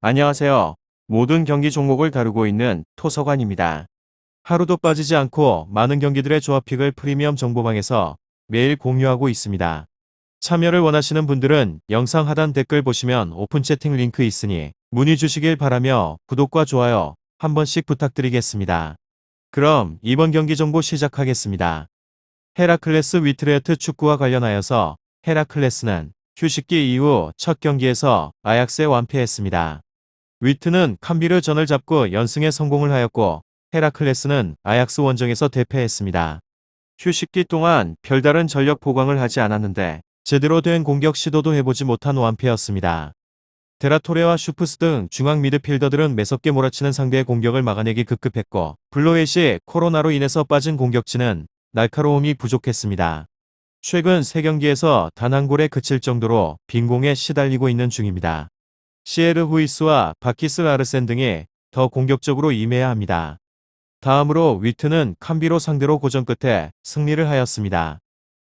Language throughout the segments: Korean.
안녕하세요. 모든 경기 종목을 다루고 있는 토서관입니다. 하루도 빠지지 않고 많은 경기들의 조합픽을 프리미엄 정보방에서 매일 공유하고 있습니다. 참여를 원하시는 분들은 영상 하단 댓글 보시면 오픈 채팅 링크 있으니 문의 주시길 바라며 구독과 좋아요 한 번씩 부탁드리겠습니다. 그럼 이번 경기 정보 시작하겠습니다. 헤라클레스 위트레흐트 축구와 관련하여서 헤라클레스는 휴식기 이후 첫 경기에서 아약스에 완패했습니다. 위트는 캄비르전을 잡고 연승에 성공을 하였고 헤라클레스는 아약스 원정에서 대패했습니다. 휴식기 동안 별다른 전력 보강을 하지 않았는데 제대로 된 공격 시도도 해보지 못한 완패였습니다. 데라토레와 슈프스 등 중앙 미드필더들은 매섭게 몰아치는 상대의 공격을 막아내기 급급했고 블로엣이 코로나로 인해서 빠진 공격진은 날카로움이 부족했습니다. 최근 3경기에서 단 한 골에 그칠 정도로 빈공에 시달리고 있는 중입니다. 시에르 후이스와 바키스 아르센 등이 더 공격적으로 임해야 합니다. 다음으로 위트는 캄비로 상대로 고전 끝에 승리를 하였습니다.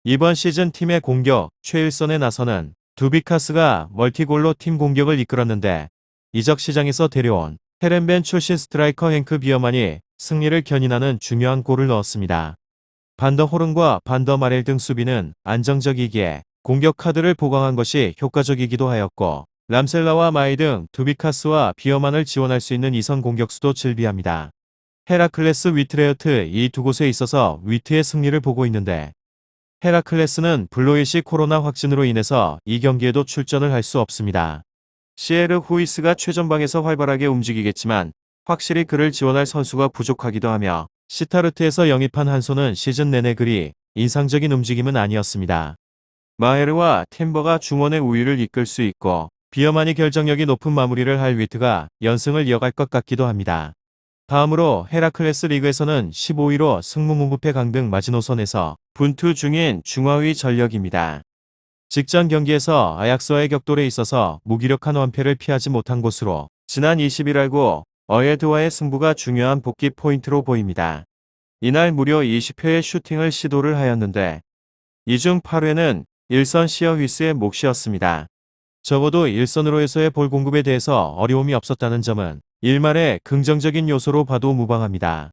이번 시즌 팀의 공격 최일선에 나서는 두비카스가 멀티골로 팀 공격을 이끌었는데 이적 시장에서 데려온 헤렌벤 출신 스트라이커 행크 비어만이 승리를 견인하는 중요한 골을 넣었습니다. 반더 호른과 반더 마렐 등 수비는 안정적이기에 공격 카드를 보강한 것이 효과적이기도 하였고 람셀라와 마이 등 두비카스와 비어만을 지원할 수 있는 이선 공격수도 즐비합니다. 헤라클레스 위트레흐트 이 두 곳에 있어서 위트의 승리를 보고 있는데 헤라클레스는 블로잇이 코로나 확진으로 인해서 이 경기에도 출전을 할 수 없습니다. 시에르 후이스가 최전방에서 활발하게 움직이겠지만 확실히 그를 지원할 선수가 부족하기도 하며 시타르트에서 영입한 한손은 시즌 내내 그리 인상적인 움직임은 아니었습니다. 마헤르와 템버가 중원의 우위를 이끌 수 있고 비어만이 결정력이 높은 마무리를 할 위트가 연승을 이어갈 것 같기도 합니다. 다음으로 헤라클레스 리그에서는 15위로 승무무부패 강등 마지노선에서 분투 중인 중하위 전력입니다. 직전 경기에서 아약스와의 격돌에 있어서 무기력한 완패를 피하지 못한 곳으로 지난 20일 알고 어헤드와의 승부가 중요한 복귀 포인트로 보입니다. 이날 무려 20회의 슈팅을 시도를 하였는데 이 중 8회는 일선 시어 휘스의 몫이었습니다. 적어도 일선으로에서의 볼 공급에 대해서 어려움이 없었다는 점은 일말의 긍정적인 요소로 봐도 무방합니다.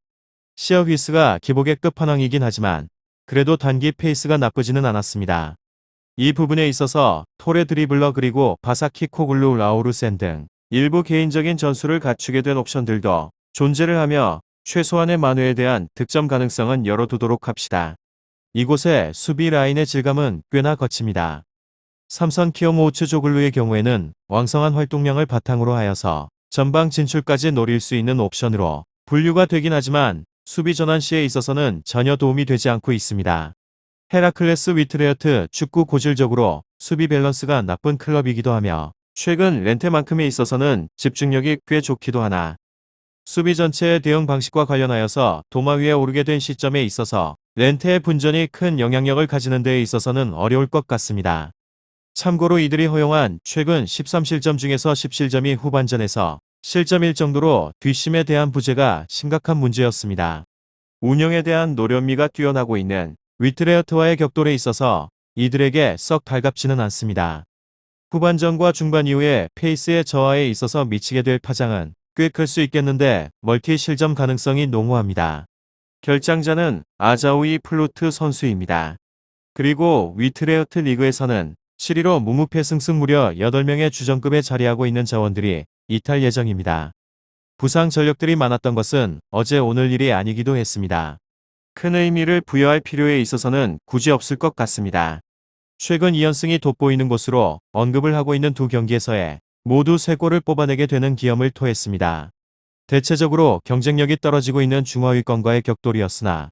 시어 휘스가 기복의 끝판왕이긴 하지만 그래도 단기 페이스가 나쁘지는 않았습니다. 이 부분에 있어서 토레 드리블러 그리고 바사키 코글루 라우르센 등 일부 개인적인 전술을 갖추게 된 옵션들도 존재를 하며 최소한의 만회에 대한 득점 가능성은 열어두도록 합시다. 이곳의 수비 라인의 질감은 꽤나 거칩니다. 삼선 키오모우츠 조글루의 경우에는 왕성한 활동량을 바탕으로 하여서 전방 진출까지 노릴 수 있는 옵션으로 분류가 되긴 하지만 수비 전환 시에 있어서는 전혀 도움이 되지 않고 있습니다. 헤라클레스 위트레흐트 축구 고질적으로 수비 밸런스가 나쁜 클럽이기도 하며 최근 렌테만큼에 있어서는 집중력이 꽤 좋기도 하나 수비 전체의 대응 방식과 관련하여서 도마 위에 오르게 된 시점에 있어서 렌테의 분전이 큰 영향력을 가지는 데에 있어서는 어려울 것 같습니다. 참고로 이들이 허용한 최근 13실점 중에서 10실점이 후반전에서 실점일 정도로 뒷심에 대한 부재가 심각한 문제였습니다. 운영에 대한 노련미가 뛰어나고 있는 위트레흐트와의 격돌에 있어서 이들에게 썩 달갑지는 않습니다. 후반전과 중반 이후에 페이스의 저하에 있어서 미치게 될 파장은 꽤 클 수 있겠는데 멀티 실점 가능성이 농후합니다. 결장자는 아자우이 플루트 선수입니다. 그리고 위트레흐트 리그에서는 7위로 무무패 승승 무려 8명의 주전급에 자리하고 있는 자원들이 이탈 예정입니다. 부상 전력들이 많았던 것은 어제 오늘 일이 아니기도 했습니다. 큰 의미를 부여할 필요에 있어서는 굳이 없을 것 같습니다. 최근 2연승이 돋보이는 곳으로 언급을 하고 있는 두 경기에서의 모두 3골을 뽑아내게 되는 기염을 토했습니다. 대체적으로 경쟁력이 떨어지고 있는 중하위권과의 격돌이었으나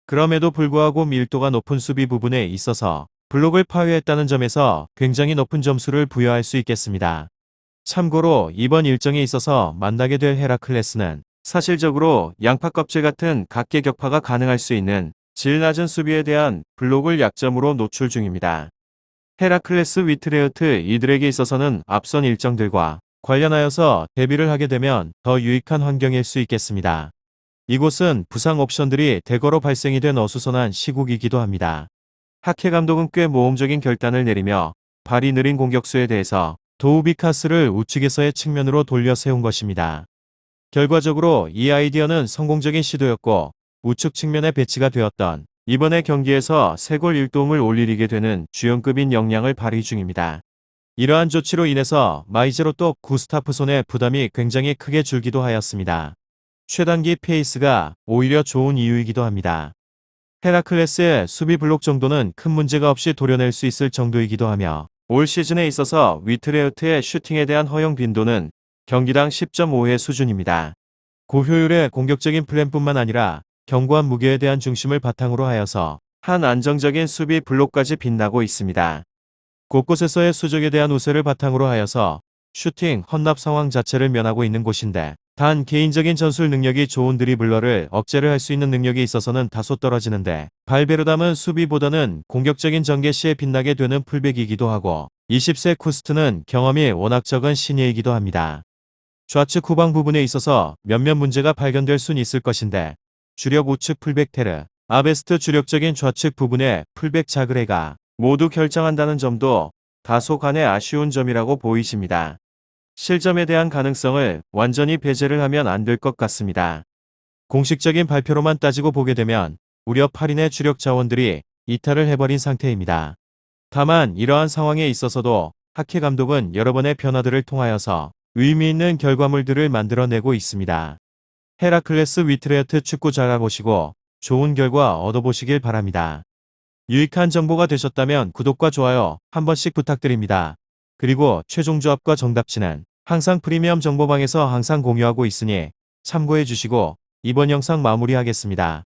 그럼에도 불구하고 밀도가 높은 수비 부분에 있어서 블록을 파괴했다는 점에서 굉장히 높은 점수를 부여할 수 있겠습니다. 참고로 이번 일정에 있어서 만나게 될 헤라클레스는 사실적으로 양파 껍질 같은 각계 격파가 가능할 수 있는 질 낮은 수비에 대한 블록을 약점으로 노출 중입니다. 헤라클레스 위트레흐트 이들에게 있어서는 앞선 일정들과 관련하여서 대비를 하게 되면 더 유익한 환경일 수 있겠습니다. 이곳은 부상 옵션들이 대거로 발생이 된 어수선한 시국이기도 합니다. 하케 감독은 꽤 모험적인 결단을 내리며 발이 느린 공격수에 대해서 도우비카스를 우측에서의 측면으로 돌려 세운 것입니다. 결과적으로 이 아이디어는 성공적인 시도였고 우측 측면에 배치가 되었던 이번의 경기에서 3골 1도움을 올리게 되는 주연급인 역량을 발휘 중입니다. 이러한 조치로 인해서 마이제로또 구스타프손의 부담이 굉장히 크게 줄기도 하였습니다. 최단기 페이스가 오히려 좋은 이유이기도 합니다. 헤라클레스의 수비 블록 정도는 큰 문제가 없이 도려낼 수 있을 정도이기도 하며 올 시즌에 있어서 위트레흐트의 슈팅에 대한 허용 빈도는 경기당 10.5회 수준입니다. 고효율의 공격적인 플랜뿐만 아니라 견고한 무게에 대한 중심을 바탕으로 하여서 한 안정적인 수비 블록까지 빛나고 있습니다. 곳곳에서의 수적에 대한 우세를 바탕으로 하여서 슈팅, 헌납 상황 자체를 면하고 있는 곳인데 단 개인적인 전술 능력이 좋은 드리블러를 억제를 할 수 있는 능력이 있어서는 다소 떨어지는데 발베르담은 수비보다는 공격적인 전개 시에 빛나게 되는 풀백이기도 하고 20세 쿠스트는 경험이 워낙 적은 시니어이기도 합니다. 좌측 후방 부분에 있어서 몇몇 문제가 발견될 순 있을 것인데 주력 우측 풀백 테르, 아베스트 주력적인 좌측 부분의 풀백 자그레가 모두 결정한다는 점도 다소 간에 아쉬운 점이라고 보이십니다. 실점에 대한 가능성을 완전히 배제를 하면 안 될 것 같습니다. 공식적인 발표로만 따지고 보게 되면 무려 8인의 주력 자원들이 이탈을 해버린 상태입니다. 다만 이러한 상황에 있어서도 하케 감독은 여러 번의 변화들을 통하여서 의미 있는 결과물들을 만들어내고 있습니다. 헤라클레스 위트레흐트 축구 잘 알아보시고 좋은 결과 얻어보시길 바랍니다. 유익한 정보가 되셨다면 구독과 좋아요 한 번씩 부탁드립니다. 그리고 최종 조합과 정답치는 항상 프리미엄 정보방에서 항상 공유하고 있으니 참고해 주시고 이번 영상 마무리하겠습니다.